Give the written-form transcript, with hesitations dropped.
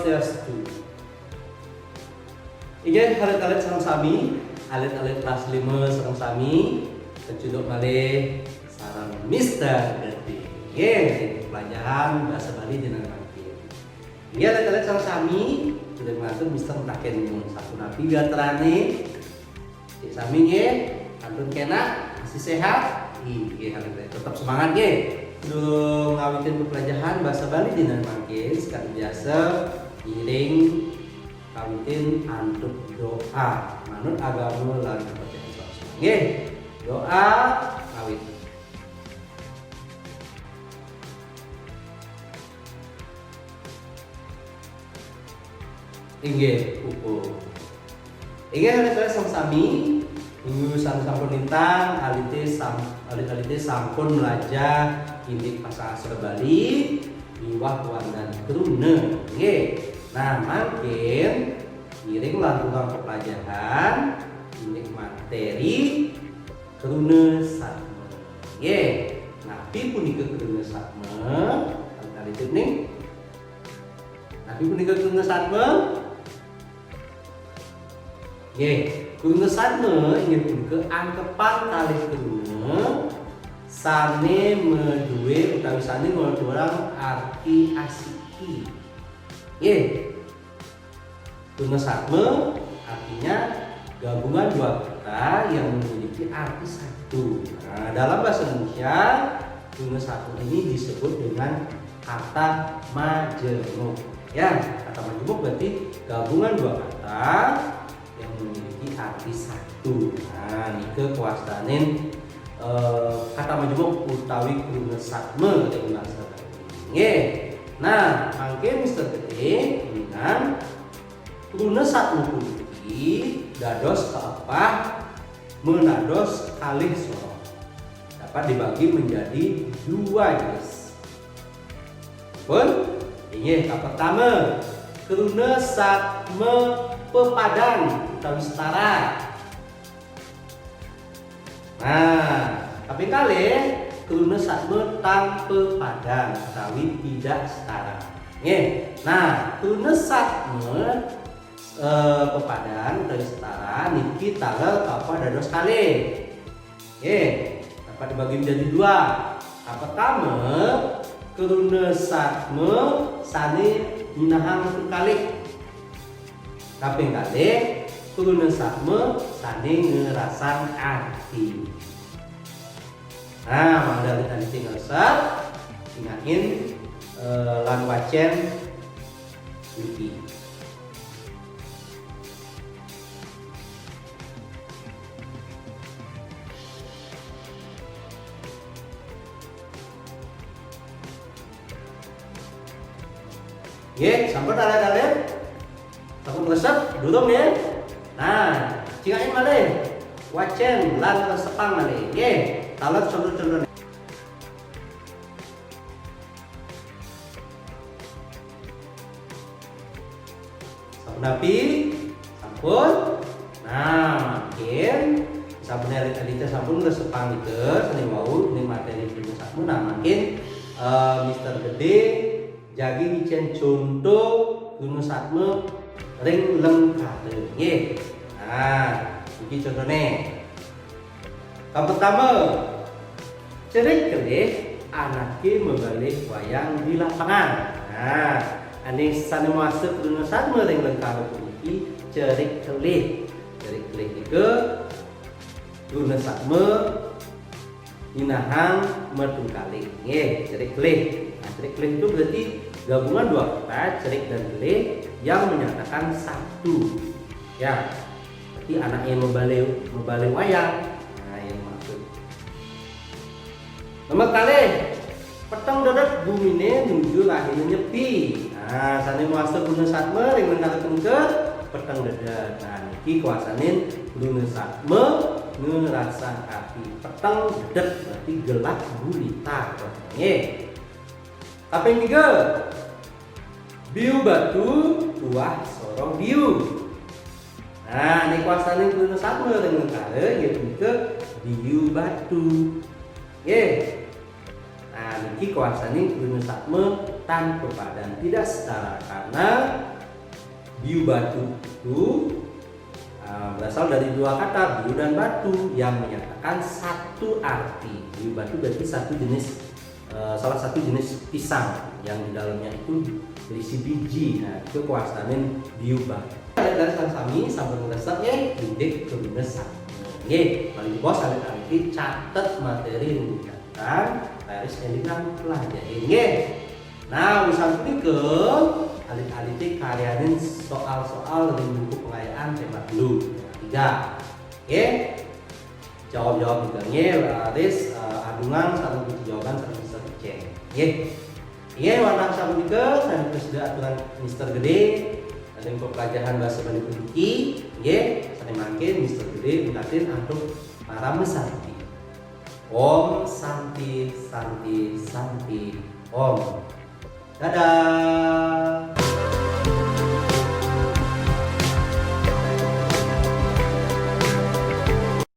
Swastiastu. Ingat alit-alit sareng sami, alit-alit kelas 5 sareng sami, kecuduk malih sareng Mister Gede. Nggih, pelajaran bahasa Bali dina mangke. Ingat alit-alit sareng sami, sudah mengatur Mister taken satu nabi biar terane. Cik sami nggih, kantun kena masih sehat. Nggih, tetap semangat nggih. Dulu ngawitin pelajaran bahasa Bali dina mangke, sekali biasa iring kawitin antuk doa manut agama lan kepercayaan Islam. Nggih, doa kawit. Inggih, pupu. Inggih harus sami minggu sampun lintang alite sampun belajar indik bahasa asal Bali miwah dan keruna. Nggih. Nah, makin iring lantutan pelajaran indik materi keruna satme. Nggih. Nabi punika keruna satme kali itu nih. Nabi punika keruna satme. Nggih, keruna satme inggih punika angkepan kali keruna sane meduwe utawi sane ngorang arti asiki. Nggih. Keruna satme artinya gabungan dua kata yang memiliki arti satu. Nah, dalam bahasa Indonesia keruna satme ini disebut dengan kata majemuk. Ya, kata majemuk berarti gabungan dua kata yang memiliki arti satu. Nah, nike kuasanin kata majemuk utawi keruna satme ketika bahasa Nggih. Nah, mangke Mister Gede dengan keruna satme puniki dados keepah menados kalih sorong. Dapat dibagi menjadi dua jenis. Pun inggih ka pertama keruna satme pepadan utawi setara. Nah, tapi kali keruna satme tanpa padan utawi tidak setara. Nggih. Nah, keruna satme pepadan utawi setara niki tanggal apa dados kalih. Nggih, dapat dibagi menjadi dua. Pertama, keruna satme sane minahang kalih. Kaping kalih keruna satme sane ngerasan arti. Nah, mangga tadi tinggal ingatin lan wacen iki. Nggih, sampun alat-alat. Sampun resep durung ya. Nah, cingain malih. Wacen lan resepang malih. Nggih, talet contoh-contoh. Sampun api, sampun. Nah, makin sampun elit-elite sampun resepang itu seni wau ini materi film sampun. Nah, makin Mister Gede jagi ngicen contoh gunung satme ring lengkap. Nggih. Nah, iki contohnya. Yang pertama, cerik kelih anake membalik wayang di lapangan. Nah, ane sane masuk gunung satme ring lengkap iki cerik kelih. Cerik kelih iku gunung satme minahang metung kali. Nggih, cerik kelih. Nah, cerik kelih itu berarti gabungan dua kata cerik dan kelih yang menyatakan satu. Ya, berarti anaknya membalik wayang. Nah, yang maksud. Nomor kali petang dadat bumine nuju lahirnya nyepi. Nah, sane masuk gunung satme ring mengalahkan ke petang dadat. Nah, niki kuasanin gunung satme ngerasa arti petang dadat berarti gelap gulita. Nggih. Kaping 3, biu batu tuah sorong biu. Nah, ini kuasane gunung satme dengan kare yaitu ke biu batu. Nggih. Nah, niki kuasane gunung satme tanpa padan tidak setara karena Biu batu itu berasal dari dua kata, biu dan batu, yang menyatakan satu arti. Biu batu berarti salah satu jenis pisang yang di dalamnya itu berisi biji. Nah, itu kuasanin biu batu. Dari sami sampun resep ya, didik kebinesan. Oke, mari bos alit-alit catat materi yang dikatakan, laris editan pelajari. Nah, usaha pikeun alit-alit karyanin soal-soal dari buku pengayaan tema dulu. 3. Oke. Jawab-jawab tiganya laris adungan satu jawaban satu bisa dicek. Oke. Warna sabun juga dan sudah aturan Mister Gede dan info pelajaran bahasa Bali Kunci. Saya makin Mister Gede mintatin untuk para mesanti. Om Santi Santi Santi Om. Dadah.